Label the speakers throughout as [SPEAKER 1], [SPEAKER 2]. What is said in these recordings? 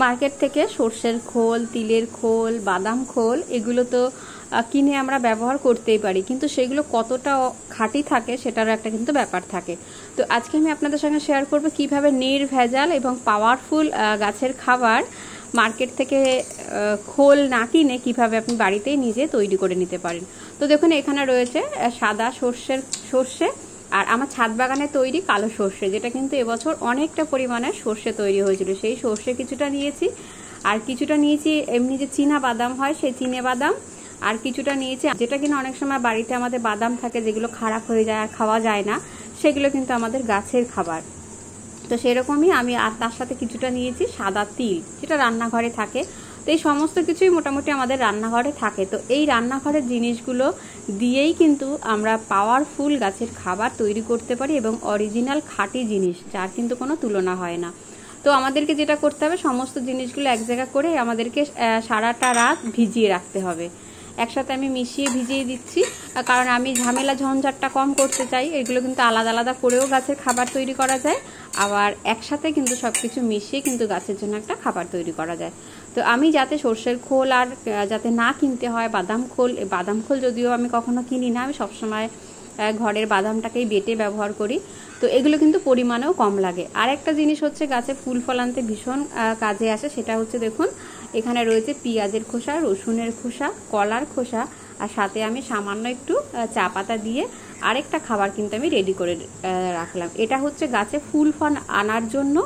[SPEAKER 1] Market থেকে সর্ষের খোল, তিলের খোল, বাদাম খোল এগুলো তো কিনে আমরা ব্যবহার করতেই পারি, কিন্তু সেগুলো কতটা খাঁটি থাকে সেটারও একটা কিন্তু ব্যাপার থাকে। তো আজকে আমি আপনাদের সঙ্গে শেয়ার করব কিভাবে নির্ভেজাল এবং পাওয়ারফুল গাছের খাবার মার্কেট থেকে খোল না কিনে কিভাবে আপনি বাড়িতেই নিজে তৈরি করে নিতে পারেন। তো দেখুন এখানে রয়েছে সাদা সর্ষে আর আমার ছাদ বাগানে তৈরি কালো সর্ষে, যেটা কিন্তু এবছর অনেকটা পরিমাণে সর্ষে তৈরি হয়েছিল। সেই সর্ষে কিছুটা নিয়েছি, আর কিছুটা নিয়েছি এমনি যে চীনা বাদাম হয় সেই চীনে বাদাম, আর কিছুটা নিয়েছি যেটা কিনা অনেক সময় বাড়িতে আমাদের বাদাম থাকে যেগুলো খারাপ হয়ে যায় আর খাওয়া যায় না, সেগুলো কিন্তু আমাদের গাছের খাবার। তো সেরকমই আমি আর তার সাথে কিছুটা নিয়েছি সাদা তিল, যেটা রান্নাঘরে থাকে। তো এই সমস্ত কিছুই মোটামুটি আমাদের রান্নাঘরে থাকে। তো এই রান্নাঘরের জিনিসগুলো দিয়েই কিন্তু আমরা পাওয়ারফুল গাছের খাবার তৈরি করতে পারি এবং অরিজিনাল খাঁটি জিনিস, যার কিন্তু কোনো তুলনা হয় না। তো আমাদেরকে যেটা করতে হবে, সমস্ত জিনিসগুলো এক জায়গা করে আমাদেরকে সারাটা রাত ভিজিয়ে রাখতে হবে। একসাথে আমি মিশিয়ে ভিজিয়ে দিচ্ছি, কারণ আমি ঝামেলা ঝঞ্ঝাটটা কম করতে চাই। এগুলো কিন্তু আলাদা আলাদা করেও গাছের খাবার তৈরি করা যায়, আবার একসাথে কিন্তু সব কিছু মিশিয়ে কিন্তু গাছের জন্য একটা খাবার তৈরি করা যায়। তো আমি যাতে সর্ষের খোল আর যাতে না কিনতে হয় বাদাম খোল যদিও আমি কখনো কিনি না, আমি সবসময় ঘরের বাদামটাকেই বেটে ব্যবহার করি। তো এগুলো কিন্তু পরিমাণেও কম লাগে। আর একটা জিনিস হচ্ছে গাছে ফুল ফল আনতে ভীষণ কাজে আসে, সেটা হচ্ছে দেখুন এখানে রয়েছে পেঁয়াজের খোসা, রসুনের খোসা, কলার খোসা, আর সাথে আমি সামান্য একটু চা পাতা দিয়ে আরেকটা খাবার কিন্তু আমি রেডি করে রাখলাম। এটা হচ্ছে গাছে ফুল ফল আনার জন্য।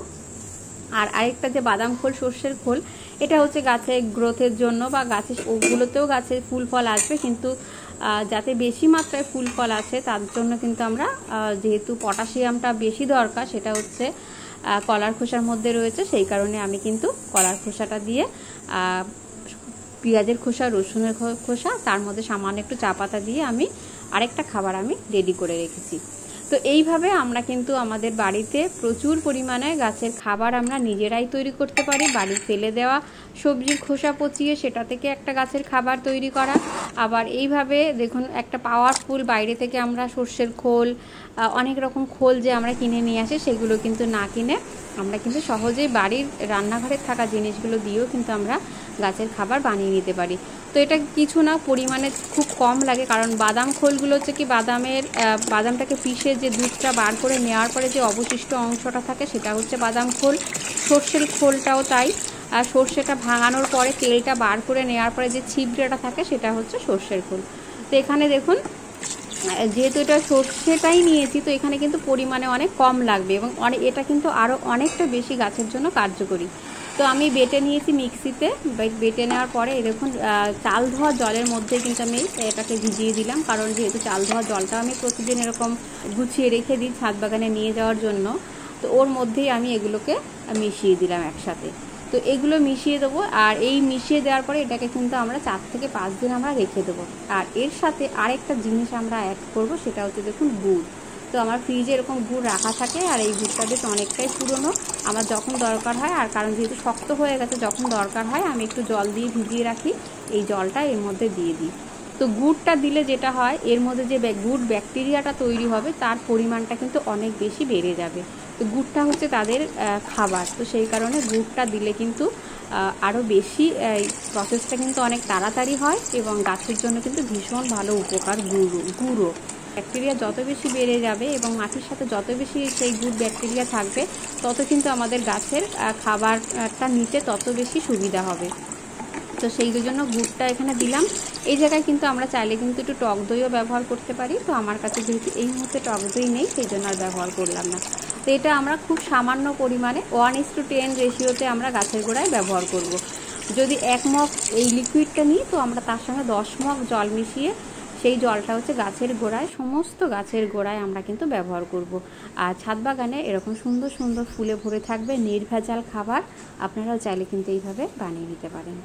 [SPEAKER 1] আর আরেকটা যে বাদাম খোল, সর্ষের খোল, এটা হচ্ছে গাছে গ্রোথের জন্য, বা গাছে ওগুলোতেও গাছে ফুল ফল আসবে, কিন্তু যাতে বেশি মাত্রায় ফুল ফল আসে তার জন্য কিন্তু আমরা যেহেতু পটাশিয়ামটা বেশি দরকার, সেটা হচ্ছে কলার খোসার মধ্যে রয়েছে, সেই কারণে আমি কিন্তু কলার খোসাটা দিয়ে পেঁয়াজের খোসা, রসুনের খোসা, তার মধ্যে সামান্য একটু চা পাতা দিয়ে আমি আরেকটা খাবার আমি রেডি করে রেখেছি। তো এইভাবে আমরা কিন্তু আমাদের বাড়িতে প্রচুর পরিমাণে গাছের খাবার আমরা নিজেরাই তৈরি করতে পারি। বাড়ি ফেলে দেওয়া সবজির খোসা পচিয়ে সেটা থেকে একটা গাছের খাবার তৈরি করা। আবার এইভাবে দেখুন একটা পাওয়ারফুল, বাইরে থেকে আমরা সর্ষের খোল, অনেক রকম খোল যে আমরা কিনে নিয়ে আসি, সেগুলো কিন্তু না কিনে আমরা কিন্তু সহজেই বাড়ির রান্নাঘরে থাকা জিনিসগুলো দিয়েও কিন্তু আমরা গাছের খাবার বানিয়ে নিতে পারি। তো এটা কিছু না, পরিমাণে খুব কম লাগে, কারণ বাদাম খোলগুলো হচ্ছে কি বাদামটাকে পিষে যে দুধটা বার করে নেওয়ার পরে যে অবশিষ্ট অংশটা থাকে সেটা হচ্ছে বাদাম খোল। সর্ষের খোলটাও তাই, আর সর্ষেটা ভাঙানোর পরে তেলটা বার করে নেওয়ার পরে যে ছিবড়েটা থাকে সেটা হচ্ছে সর্ষের খোল। তো এখানে দেখুন যেহেতু এটা সর্ষেটাই নিয়েছি, তো এখানে কিন্তু পরিমাণে অনেক কম লাগবে এবং এটা কিন্তু আরও অনেকটা বেশি গাছের জন্য কার্যকরী। তো আমি বেটে নিয়েছি মিক্সিতে, বেটে নেওয়ার পরে দেখুন চাল ধোয়া জলের মধ্যে কিন্তু আমি এটাকে ভিজিয়ে দিলাম, কারণ যেহেতু চাল ধোয়া জলটা আমি প্রতিদিন এরকম গুছিয়ে রেখে দিই ছাদ বাগানে নিয়ে যাওয়ার জন্য, তো ওর মধ্যেই আমি এগুলোকে মিশিয়ে দিলাম একসাথে। তো এগুলো মিশিয়ে দেবো, আর এই মিশিয়ে দেওয়ার পরে এটাকে কিন্তু আমরা 4 থেকে 5 দিন আমরা রেখে দেবো। আর এর সাথে আরেকটা জিনিস আমরা অ্যাড করব, সেটা হচ্ছে দেখুন গুড়। তো আমার ফ্রিজে এরকম গুড় রাখা থাকে, আর এই গুড়টা বেশ অনেকটাই পুরনো। আমার যখন দরকার হয়, আর কারণ যেহেতু শক্ত হয়ে গেছে, যখন দরকার হয় আমি একটু জল দিয়ে ভিজিয়ে রাখি, এই জলটা এর মধ্যে দিয়ে দিই। তো গুড়টা দিলে যেটা হয়, এর মধ্যে যে গুড় ব্যাকটেরিয়াটা তৈরি হবে তার পরিমাণটা কিন্তু অনেক বেশি বেড়ে যাবে। তো গুড়টা হচ্ছে তাদের খাবার, তো সেই কারণে গুড়টা দিলে কিন্তু আরও বেশি প্রসেসটা কিন্তু অনেক তাড়াতাড়ি হয় এবং গাছের জন্য কিন্তু ভীষণ ভালো উপকার গুঁড়ো। ব্যাকটেরিয়া যত বেশি বেড়ে যাবে এবং মাটির সাথে যত বেশি সেই গুড় ব্যাকটেরিয়া থাকবে, তত কিন্তু আমাদের গাছের খাবারটা নিতে তত বেশি সুবিধা হবে। তো সেই জন্য গুড়টা এখানে দিলাম। এই জায়গায় কিন্তু আমরা চাইলে কিন্তু একটু টক দইও ব্যবহার করতে পারি, তো আমার কাছে যেহেতু এই মুহূর্তে টক দই নেই সেই জন্য আর ব্যবহার করলাম না। তো এটা আমরা খুব সামান্য পরিমাণে 1:10 রেশিওতে আমরা গাছের গোড়ায় ব্যবহার করব। যদি 1 মগ এই লিকুইডটা নিই, তো আমরা তার সঙ্গে 10 মগ জল মিশিয়ে সেই জলটা হচ্ছে গাছের গোড়ায়, সমস্ত গাছের গোড়ায় আমরা কিন্তু ব্যবহার করব। আর ছাদ বাগানে এরকম সুন্দর সুন্দর ফুলে ভরে থাকবে নির্ভেজাল খাবার, আপনারাও চাইলে কিন্তু এইভাবে বানিয়ে নিতে পারেন।